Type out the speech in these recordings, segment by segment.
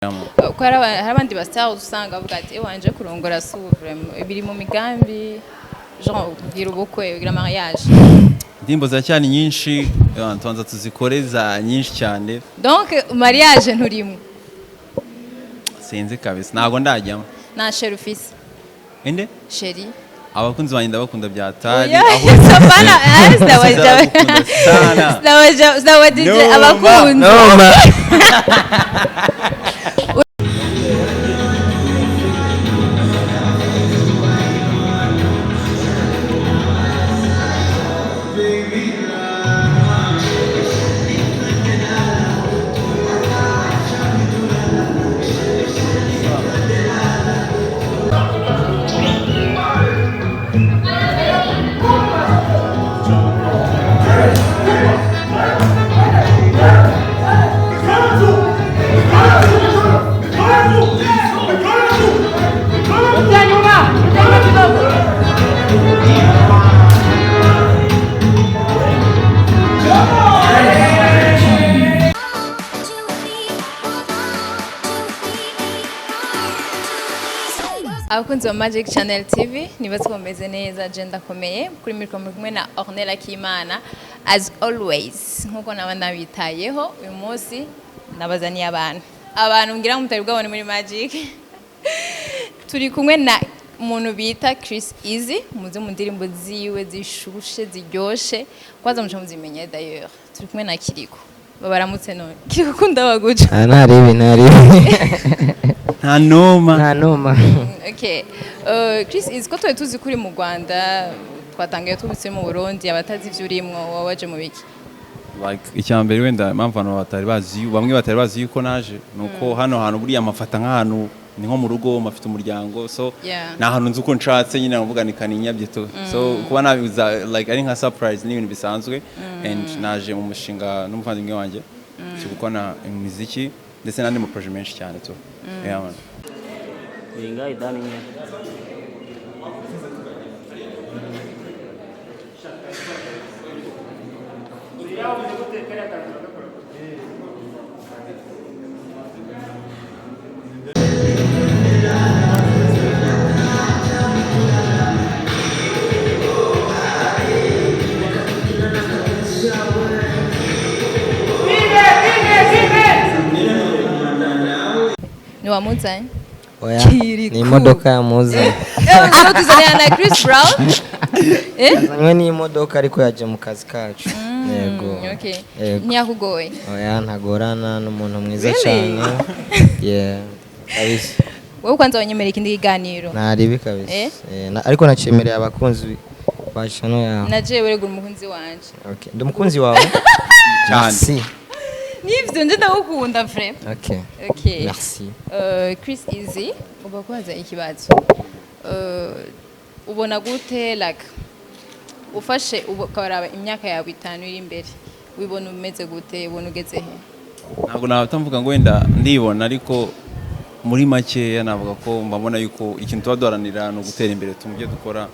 Uko hari abandi basitari usanga bavuga ati wanje kurongora suvure biri mu migambi genre kugira ubukwe kugira mariage. Indirimbo ziracyari nyinshi tubanza tuzikoreza nyinshi cyane. Donc mariage nturimo? Sinzi kabisa ntago ndajyamo. Na chéri fils. Inde? Chéri. Abakunzi bandi ndabakunda byatari aho sapana zawajije abakunzi. Abakunzi wa Magic Channel TV nibaze komeze neza agenda komeye kuri mikoro kumwe na Ornella Kimana as always nkuko nabana bitayeho uyu munsi nabazaniye abantu ngira mutari bwabone muri Magic turi kumwe na umuntu bita Chris Easy muze mu ndirimbo ziwe zishushe ziryoshe kwaza muca muzimenye d'ailleurs turi kumwe na Kiriko babaramutse none Kiriko kunda baguca ntaribi nta noma. Okay. Chris is ko tuzi kuri mu Rwanda twatangaye tubitse mu Burundi abatazi ivyo urimwo waje mu biki? Like icyambere wenda impamvu bamwe batari bazi yuko naje nuko hano hantu buri amafata nk'ahantu ni nko mu rugo mafite umuryango so na hantu nzi uko nshatse nyine navuganikana inyabyeto so kuba nabiza like ari nka surprise n'ibintu bisanzwe and naje mu mushinga n'umuvandimwe wanje cyo gukora imiziki ndetse n'andi mu project menshi cyane to man. Inga idani nye. Ni wamuzanye? Oya, ni imodoka yamuze. Ano tuzaniye na Chris Brown? Azanywe ni imodoka ariko yaje mu kazi kacu. Yego. Okay. Ntiyakugoye? Oya, ntagorana n'umuntu mwiza cyane. Yeah. Kabisa. Wowe kwanza wanyemerera ikindi kiganiro? Ntaribi kabisa. Ariko nacemereye abakunzi bashano yawe. Naje weregura umukunzi wanje. Okay. Ndi umukunzi wawe? Merci. Nivyo nje ndagukunda frère. Okay. Merci. Chris Easy ubakwaza ikibazo. Ubona gute like ufashe ukaraba imyaka yawe 5 iri imbere wibona umeze gute ubona ugeze he? Ntabwo nabatamvuga ngo wenda ndibona ariko muri make navuga ko mbabona yuko ikintu twadoranira no gutera imbere tumuje dukora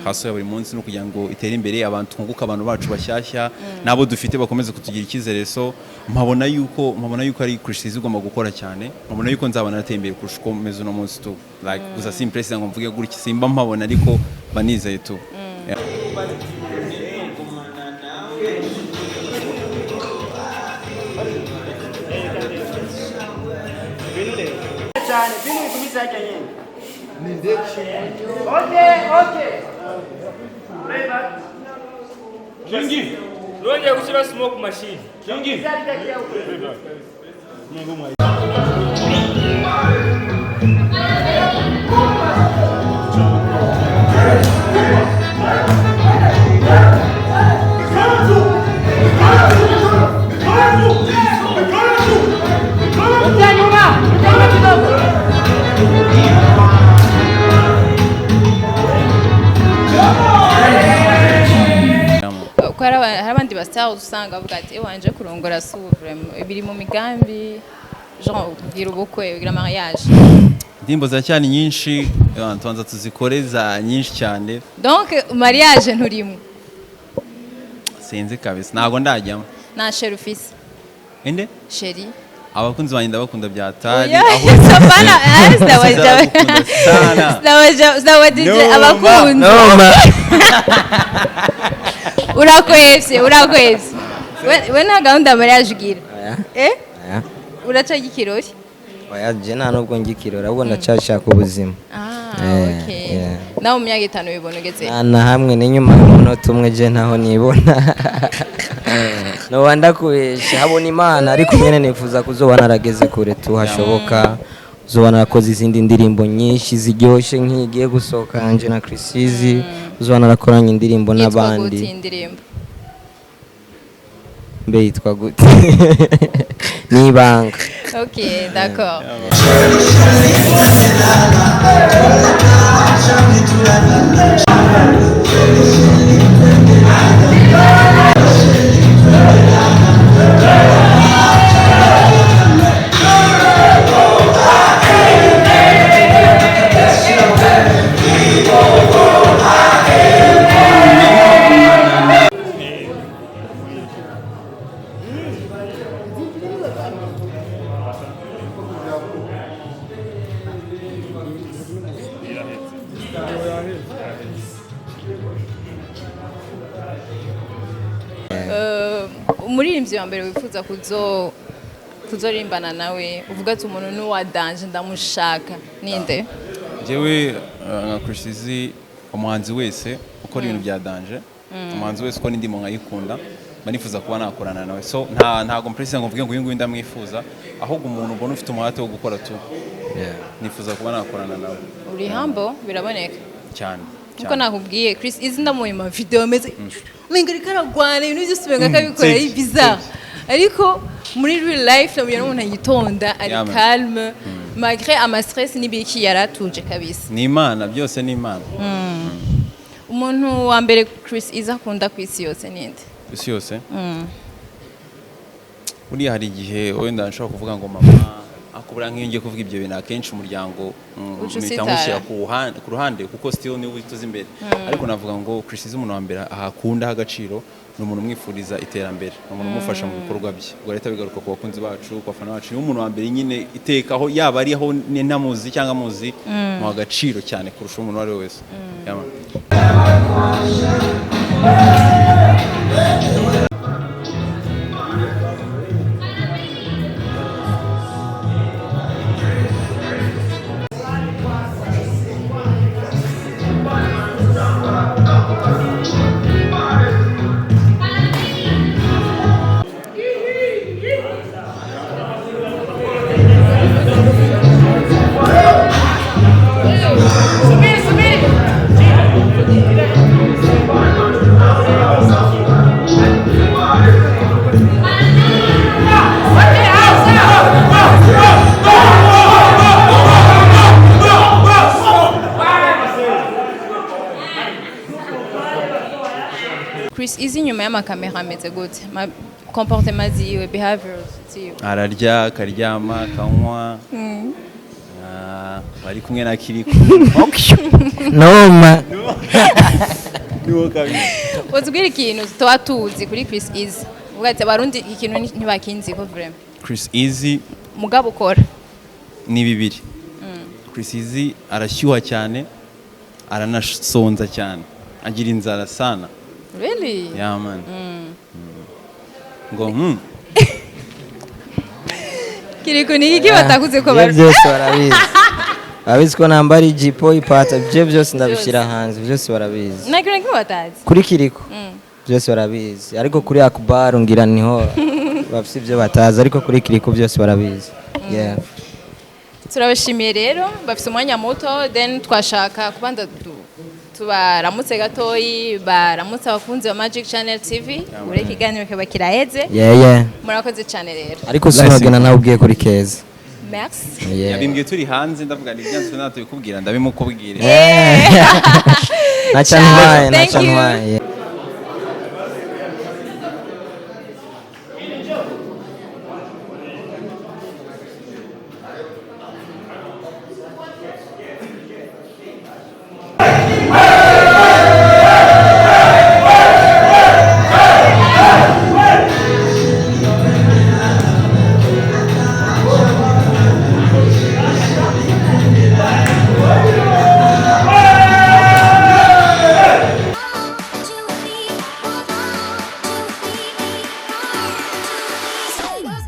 haso ya buri munsi no kugira ngo itere imbere abantu tunguka abantu bacu bashyashya nabo dufite bakomeze kutugira ikizere so mpabona yuko ari Chris igomba gukora cyane mpabona yuko nzabana nateye imbere kurusha uko meze no munsi tu like gusa simpress ngo mvuge guri kisimba mpabona ariko banizeye tu Okay. Kingi. Roja kushira smoke machine. Kingi. hari abandi basitari usanga bavuga ati wanje kurongora suvure biri mu migambi genre kugira ubukwe kugira mariage. Indirimbo ziracyari nyinshi tubanza tuzikoreza nyinshi cyane. Donc mariage nturimo? Sinzi kabisa ntago ndajyamo. Na chéri fils. Inde? Chéri. abakunzi banjye ndabakunda byatari abakunzi urakwevye we nta gahunda mariage ugira uraca gikirori oya je nta nubwo ngikirora ahubwo ndacashaka ubuzima nawe mu myaka 5 bibona ugeze na hamwe n'inyuma y'umunota umwe je ntaho nibona no ndakubesha habona Imana ariko nyene nifuza kuzoba narageze kure tuhashoboka uzoba narakoze izindi ndirimbo nyinshi ziryoshe nk'igiye gusohoka anje na Chrisizi uzoba narakoranye indirimbo n'abandi mbe yitwa gute nibanga. Ok, d'accord. Umuririmbyi wa mbere wifuza kuzorimbana nawe uvuga ati umuntu n'uwa danje ndamushaka ninde? Jewe nka Chrisizi umuhanzi wese ukora ibintu bya danje umuhanzi wese uko n'indimo nkayikunda banifuza kuba nakorana nawe so ntago mpresi ngo mvuge ngo uyu ndamwifuza ahubwo umuntu ubona ufite umuhate wo gukora tu nifuza kuba nakorana nawe. Uri humble biraboneka cyane uko nakubwiye Chris izi ndamuhima video ameze mengari karagwana ibintu byose benga kabikora ari bizarre ariko muri real life namuye n'umuntu yitonda ari calme malgré ama stress nibiki yaratuje kabisa ni Imana byose ni Imana. Umuntu wa mbere Chris izakunda ku isi yose ninde? Isi yose uri hari igihe wenda nshaka kuvuga ngo mama akubura nk'ingiye kuvuga ibyo bintu akenshi umuryango mitangushyira ku ruhande kuko still ni wituze imbere ariko navuga ngo Chris umuntu wa mbere ahakunda agaciro n'umuntu umwifuriza iterambere n'umuntu umufasha mu bikorwa bye ubwo leta bigaruka ku bakunzi bacu ku bafana bacu n'umuntu wa mbere nyine itekaho yaba ari aho ntamuzi cyangwa muzi mu agaciro cyane kurusha umuntu wari wese. Chris izi nyuma y'amakamera ameze gute comportement ziwe behaviors ziwe? Ararya akaryama akanywa bari kumwe na Kiriko noma uzubwira ikintu tuba tuzi kuri Chris izi uvuga ati abarundi ikintu ntibakinzi ko vraiment Chris izi mugabo ukora ni bibiri. Chris izi arashyuha cyane aranasonza cyane agira inzara sana. Really? Yeah man. Ngo Kiriko ni iki batakuze ko bari byose barabizi abizi ko nambari jipo ipata byose ndabishira hanze byose barabizi na kiriko batazi kuri Kiriko byose barabizi ariko kuri Akbar ngira niho bafite ibyo batazi ariko kuri Kiriko byose barabizi. Turabashimiye rero bafite umwanya muto then twashaka kubanza tubaramutse gatoyi baramutse abakunzi ba Magic Channel TV ure kiganiro kaba kiraheze murakoze cyane rero ariko sinogena nawe ubwiye kuri Keza. Merci. Yabimbwiye turi hanze ndavuga ni byanze natubikubwira ndabimukubwire. Na cyane